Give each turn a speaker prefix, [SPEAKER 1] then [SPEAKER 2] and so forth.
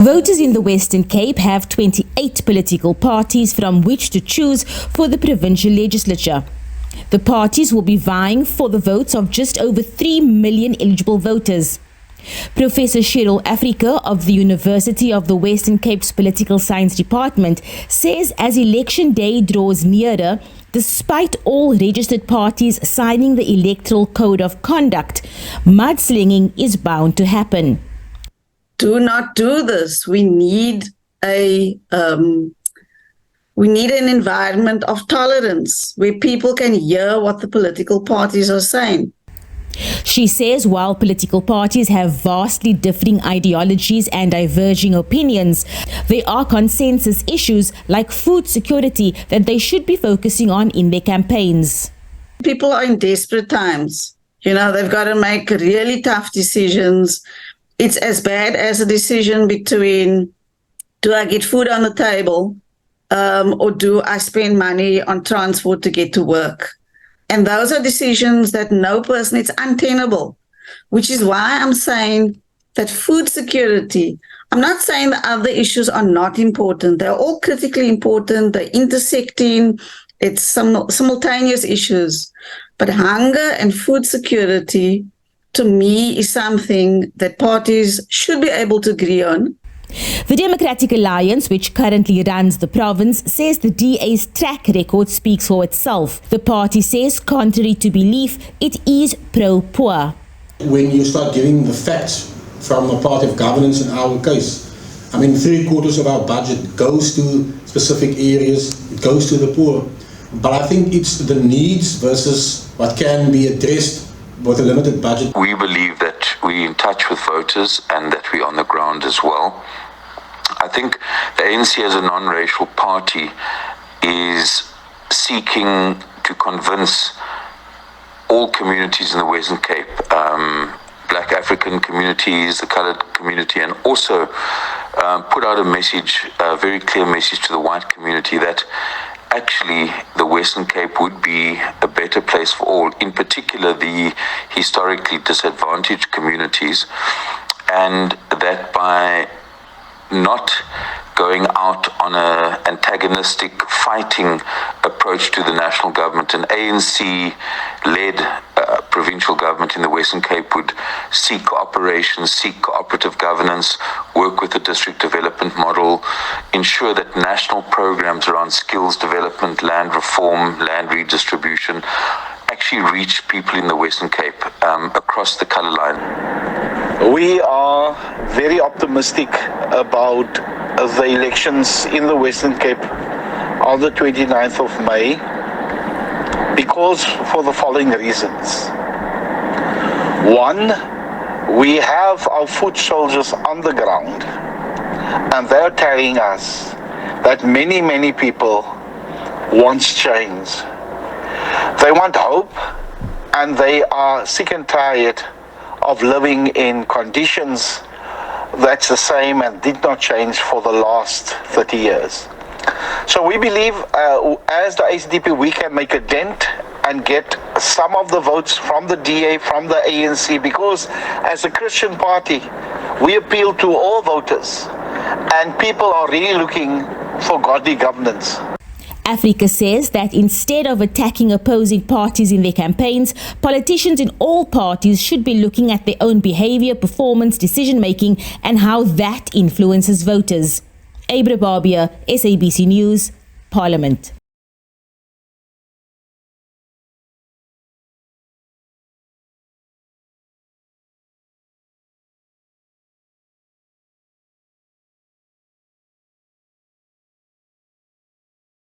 [SPEAKER 1] Voters in the Western Cape have 28 political parties from which to choose for the provincial legislature. The parties will be vying for the votes of just over 3 million eligible voters. Prof Cherrel Africa of the University of the Western Cape's Political Science Department says as election day draws nearer, despite all registered parties signing the Electoral Code of Conduct, mudslinging is bound to happen.
[SPEAKER 2] Do not do this. We need an environment of tolerance where people can hear what the political parties are saying.
[SPEAKER 1] She says while political parties have vastly differing ideologies and diverging opinions, there are consensus issues like food security that they should be focusing on in their campaigns.
[SPEAKER 2] People are in desperate times. They've got to make really tough decisions. It's as bad as a decision between, do I get food on the table or do I spend money on transport to get to work? And those are decisions that no person, it's untenable, which is why I'm saying that food security, I'm not saying the other issues are not important. They're all critically important. They're intersecting. It's some simultaneous issues. But hunger and food security, to me, is something that parties should be able to agree on.
[SPEAKER 1] The Democratic Alliance, which currently runs the province, says the DA's track record speaks for itself. The party says, contrary to belief, it is pro-poor.
[SPEAKER 3] When you start giving the facts from the part of governance in our case, 3/4 of our budget goes to specific areas, it goes to the poor. But I think it's the needs versus what can be addressed with a limited budget.
[SPEAKER 4] We believe that we're in touch with voters and that we're on the ground as well. I think the ANC as a non-racial party is seeking to convince all communities in the Western Cape, Black African communities, the coloured community, and also put out a message, a very clear message to the white community that actually the Western Cape would be a better place for all, in particular the historically disadvantaged communities, and that by not going out on an antagonistic fighting approach to the national government, an ANC-led provincial government in the Western Cape would seek cooperation, seek cooperative governance, work with the district development model, ensure that national programs around skills development, land reform, land redistribution actually reach people in the Western Cape across the colour line.
[SPEAKER 5] We are very optimistic about the elections in the Western Cape on the 29th of May because for the following reasons. One, we have our foot soldiers on the ground and they're telling us that many people want change. They want hope and they are sick and tired of living in conditions that's the same and did not change for the last 30 years. So we believe as the SDP we can make a dent and get some of the votes from the DA, from the ANC, because as a Christian party we appeal to all voters and people are really looking for godly governance.
[SPEAKER 1] Africa says that instead of attacking opposing parties in their campaigns, politicians in all parties should be looking at their own behavior, performance, decision-making, and how that influences voters. Abra Barbia, SABC News, Parliament.